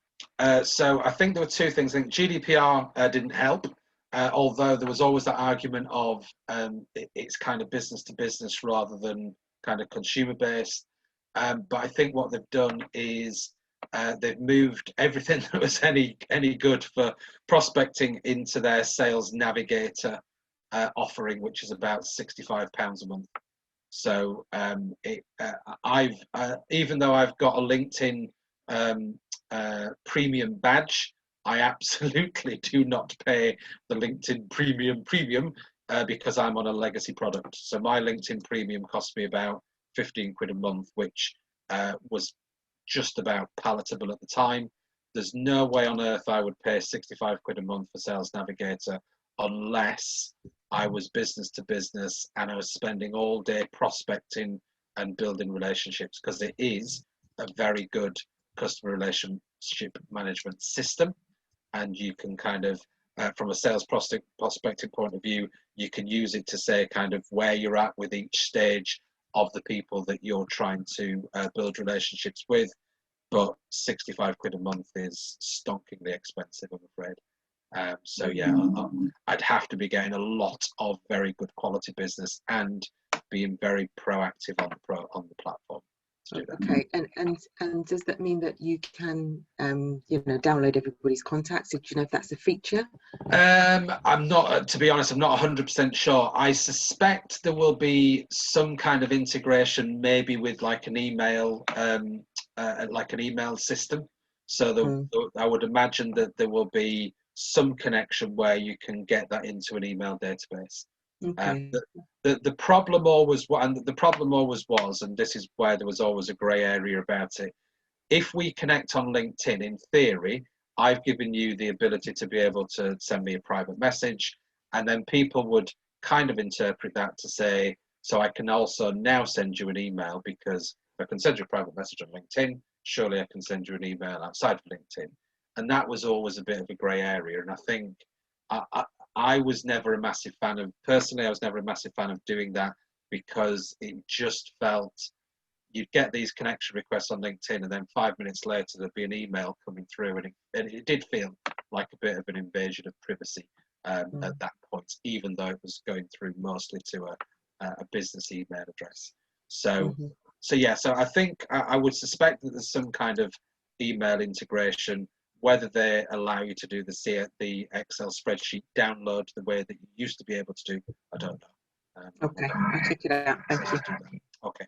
So I think there were two things. I think GDPR didn't help, although there was always that argument of it's kind of business to business rather than kind of consumer based. But I think what they've done is they've moved everything that was any good for prospecting into their Sales Navigator offering, which is about £65 a month. So I've even though I've got a LinkedIn premium badge, I absolutely do not pay the LinkedIn premium because I'm on a legacy product. So my LinkedIn premium cost me about 15 quid a month, which was just about palatable at the time. There's no way on earth I would pay 65 quid a month for Sales Navigator unless I was business to business and I was spending all day prospecting and building relationships, because it is a very good customer relationship management system. And you can kind of, from a sales prospecting point of view, you can use it to say kind of where you're at with each stage of the people that you're trying to build relationships with. But 65 quid a month is stonkingly expensive, I'm afraid. So yeah, I'd have to be getting a lot of very good quality business and being very proactive on the platform to do that. Okay, and does that mean that you can download everybody's contacts? Do you know if that's a feature? I'm not, to be honest, I'm not 100% sure. I suspect there will be some kind of integration, maybe with like an email system. So I would imagine that there will be some connection where you can get that into an email database. Okay. The problem always was, and this is where there was always a grey area about it. If we connect on LinkedIn, in theory, I've given you the ability to be able to send me a private message, and then people would kind of interpret that to say, so I can also now send you an email, because if I can send you a private message on LinkedIn, surely I can send you an email outside of LinkedIn. And that was always a bit of a grey area. And I think I was never a massive fan of, personally, I was never a massive fan of doing that, because it just felt, you'd get these connection requests on LinkedIn, and then 5 minutes later there'd be an email coming through, and it did feel like a bit of an invasion of privacy at that point, even though it was going through mostly to a business email address. So so I think I would suspect that there's some kind of email integration. Whether they allow you to do the Excel spreadsheet download the way that you used to be able to do, I don't know. Okay, I'll check it out. Thank you. Okay,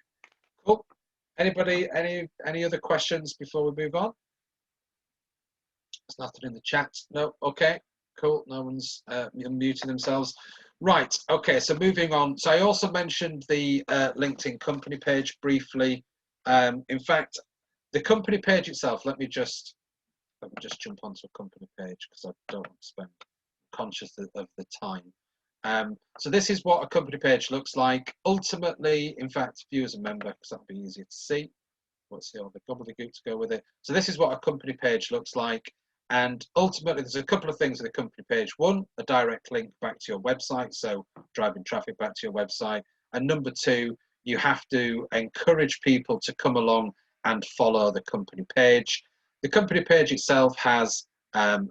cool. Anybody, any other questions before we move on? There's nothing in the chat. No. Okay, cool. No one's unmuting themselves. Right. Okay. So moving on. So I also mentioned the LinkedIn company page briefly. In fact, the company page itself. Let me just jump onto a company page, because I don't want to spend, conscious of the time. So this is what a company page looks like. Ultimately, in fact, view as a member, because that'll be easier to see. Let's see all the gobbledygook to go with it. So this is what a company page looks like. And ultimately, there's a couple of things in the company page. One, a direct link back to your website, so driving traffic back to your website. And number two, you have to encourage people to come along and follow the company page. The company page itself has an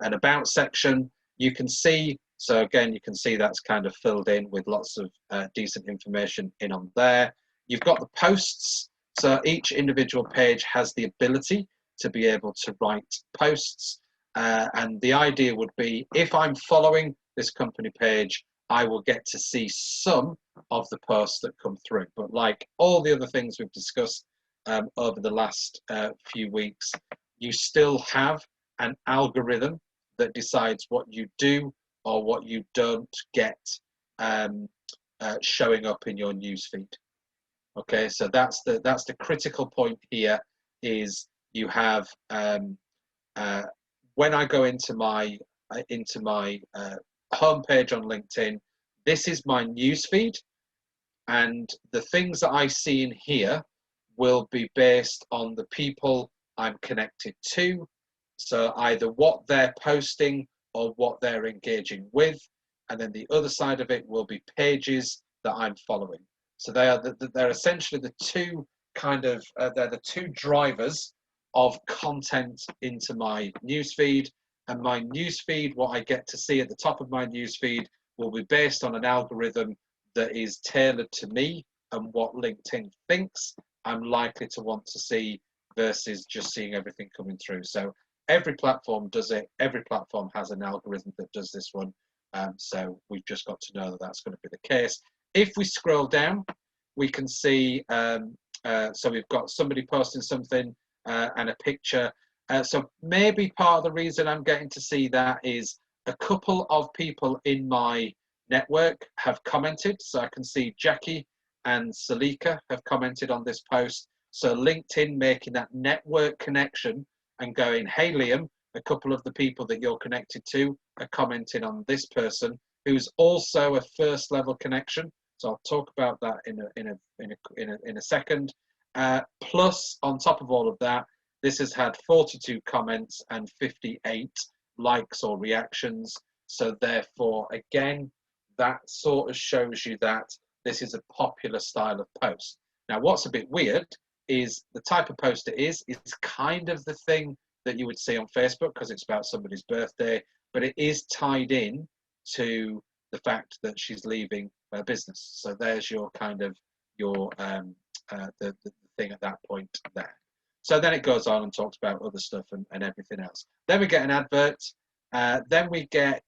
about section. You can see, so again, you can see that's kind of filled in with lots of decent information in on there. You've got the posts. So each individual page has the ability to be able to write posts. And the idea would be, if I'm following this company page, I will get to see some of the posts that come through. But like all the other things we've discussed over the last few weeks, you still have an algorithm that decides what you do or what you don't get showing up in your newsfeed. Okay, so that's the critical point here. Is you have when I go into my homepage on LinkedIn, this is my newsfeed, and the things that I see in here will be based on the people I'm connected to. So either what they're posting or what they're engaging with, and then the other side of it will be pages that I'm following. So they're essentially the two kind of, they're the two drivers of content into my newsfeed. And my newsfeed, what I get to see at the top of my newsfeed, will be based on an algorithm that is tailored to me and what LinkedIn thinks I'm likely to want to see versus just seeing everything coming through. So every platform does it. Every platform has an algorithm that does this one. So we've just got to know that that's going to be the case. If we scroll down, we can see, so we've got somebody posting something and a picture. So maybe part of the reason I'm getting to see that is a couple of people in my network have commented. So I can see Jackie and Salika have commented on this post. So LinkedIn making that network connection and going, hey Liam, a couple of the people that you're connected to are commenting on this person who's also a first level connection. So I'll talk about that in a second. Plus, on top of all of that, this has had 42 comments and 58 likes or reactions. So therefore, again, that sort of shows you that this is a popular style of post. Now, what's a bit weird is the type of post it is kind of the thing that you would see on Facebook because it's about somebody's birthday, but it is tied in to the fact that she's leaving her business. So there's your kind of the thing at that point there. So then it goes on and talks about other stuff and everything else. Then we get an advert. Then we get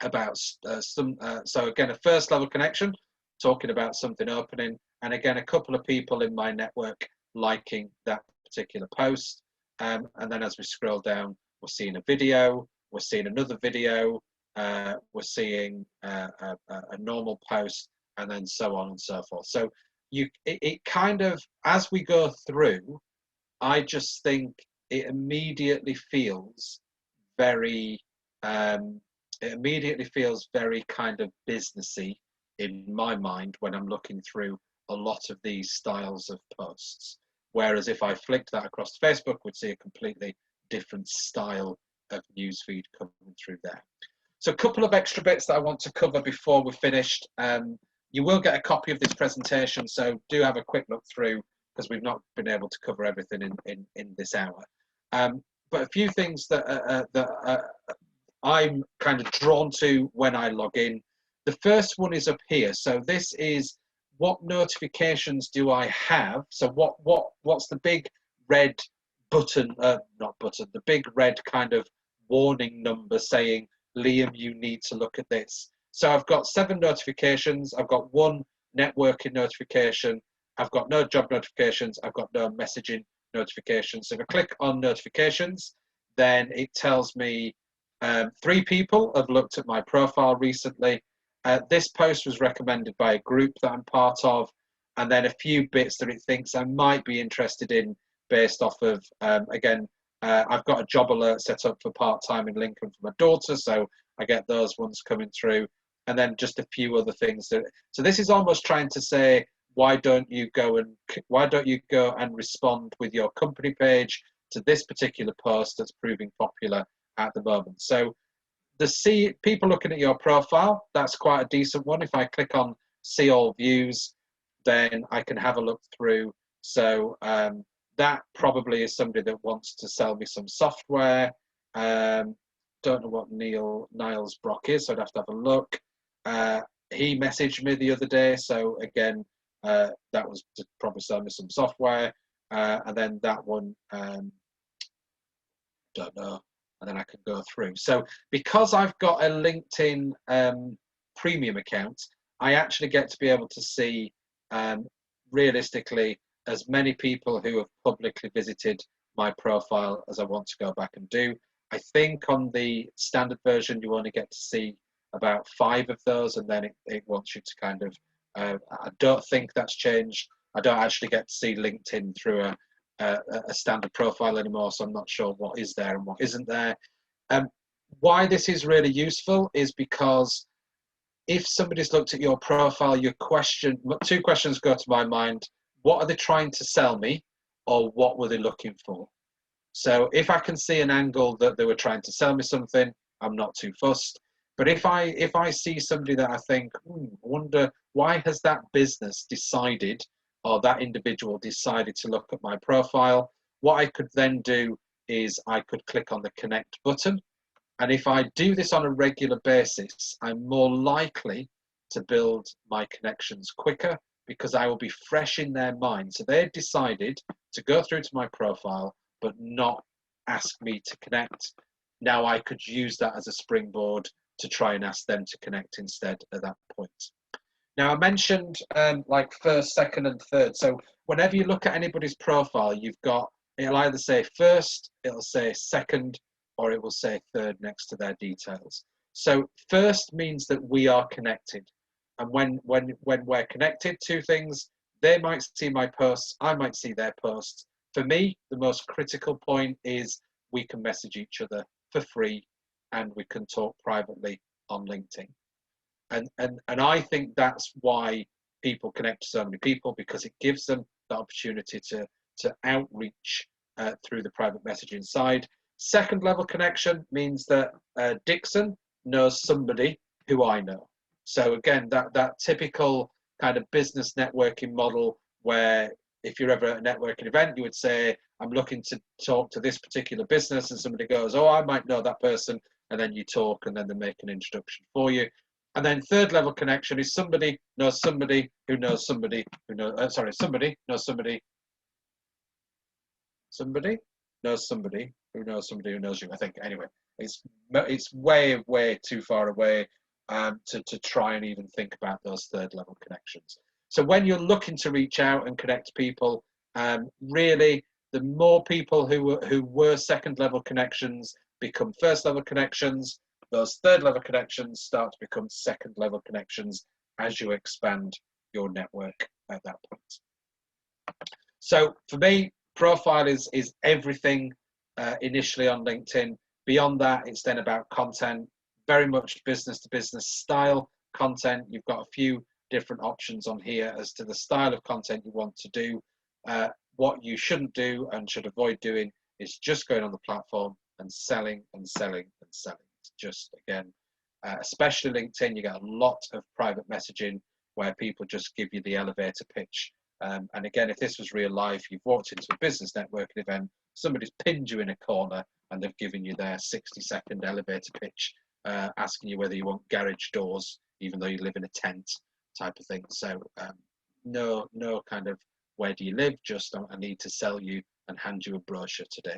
about so again, a first level connection, talking about something opening. And again, a couple of people in my network liking that particular post. And then as we scroll down, we're seeing a video, we're seeing another video, we're seeing a normal post, and then so on and so forth. So it kind of, as we go through, I just think it immediately feels very, kind of businessy in my mind when I'm looking through a lot of these styles of posts. Whereas if I flicked that across Facebook, we'd see a completely different style of newsfeed coming through there. So a couple of extra bits that I want to cover before we're finished. You will get a copy of this presentation, so do have a quick look through because we've not been able to cover everything in this hour. But a few things that I'm kind of drawn to when I log in. The first one is up here. So this is what notifications do I have? So what's the big red button, not button, the big red kind of warning number saying, Liam, you need to look at this. So I've got 7 notifications. I've got 1 networking notification. I've got no job notifications. I've got no messaging notifications. So if I click on notifications, then it tells me 3 people have looked at my profile recently. This post was recommended by a group that I'm part of, and then a few bits that it thinks I might be interested in based off of, again, I've got a job alert set up for part-time in Lincoln for my daughter, so I get those ones coming through, and then just a few other things. So this is almost trying to say, why don't you go and respond with your company page to this particular post that's proving popular at the moment. So people looking at your profile, that's quite a decent one. If I click on see all views, then I can have a look through. So that probably is somebody that wants to sell me some software. Don't know what Niles Brock is, so I'd have to have a look. He messaged me the other day, so again, that was to probably sell me some software. And then that one, don't know. And then I can go through. So because I've got a LinkedIn premium account, I actually get to be able to see realistically as many people who have publicly visited my profile as I want to go back and do. I think on the standard version, you only get to see about 5 of those, and then it wants you to kind of, I don't think that's changed. I don't actually get to see LinkedIn through a standard profile anymore, so I'm not sure what is there and what isn't there. Why this is really useful is because if somebody's looked at your profile, 2 questions go to my mind. What are they trying to sell me, or what were they looking for? So if I can see an angle that they were trying to sell me something, I'm not too fussed. But if I see somebody that I think, I wonder why has that business decided, or that individual decided to look at my profile? What I could then do is I could click on the connect button. And if I do this on a regular basis, I'm more likely to build my connections quicker because I will be fresh in their mind. So they've decided to go through to my profile, but not ask me to connect. Now I could use that as a springboard to try and ask them to connect instead at that point. Now I mentioned like first, second, and third. So whenever you look at anybody's profile, you've got, it'll either say first, it'll say second, or it will say third next to their details. So first means that we are connected. And when we're connected to things, they might see my posts, I might see their posts. For me, the most critical point is we can message each other for free and we can talk privately on LinkedIn. And I think that's why people connect to so many people, because it gives them the opportunity to outreach through the private messaging side. Second level connection means that Dixon knows somebody who I know. So again, that typical kind of business networking model where if you're ever at a networking event, you would say, I'm looking to talk to this particular business, and somebody goes, oh, I might know that person, and then you talk and then they make an introduction for you. And then third level connection is somebody knows somebody who knows somebody who knows, somebody knows somebody, somebody knows somebody who knows somebody who knows you, I think. Anyway, it's way, way too far away to try and even think about those third level connections. So when you're looking to reach out and connect people, really, the more people who were second level connections become first level connections, those third level connections start to become second level connections as you expand your network at that point. So for me, profile is everything initially on LinkedIn. Beyond that, it's then about content, very much business to business style content. You've got a few different options on here as to the style of content you want to do. What you shouldn't do and should avoid doing is just going on the platform and selling and selling and selling. It's just, again, especially LinkedIn, you get a lot of private messaging where people just give you the elevator pitch. And again, if this was real life, you've walked into a business networking event, somebody's pinned you in a corner and they've given you their 60-second elevator pitch, asking you whether you want garage doors, even though you live in a tent type of thing. So no kind of where do you live, just I need to sell you and hand you a brochure today.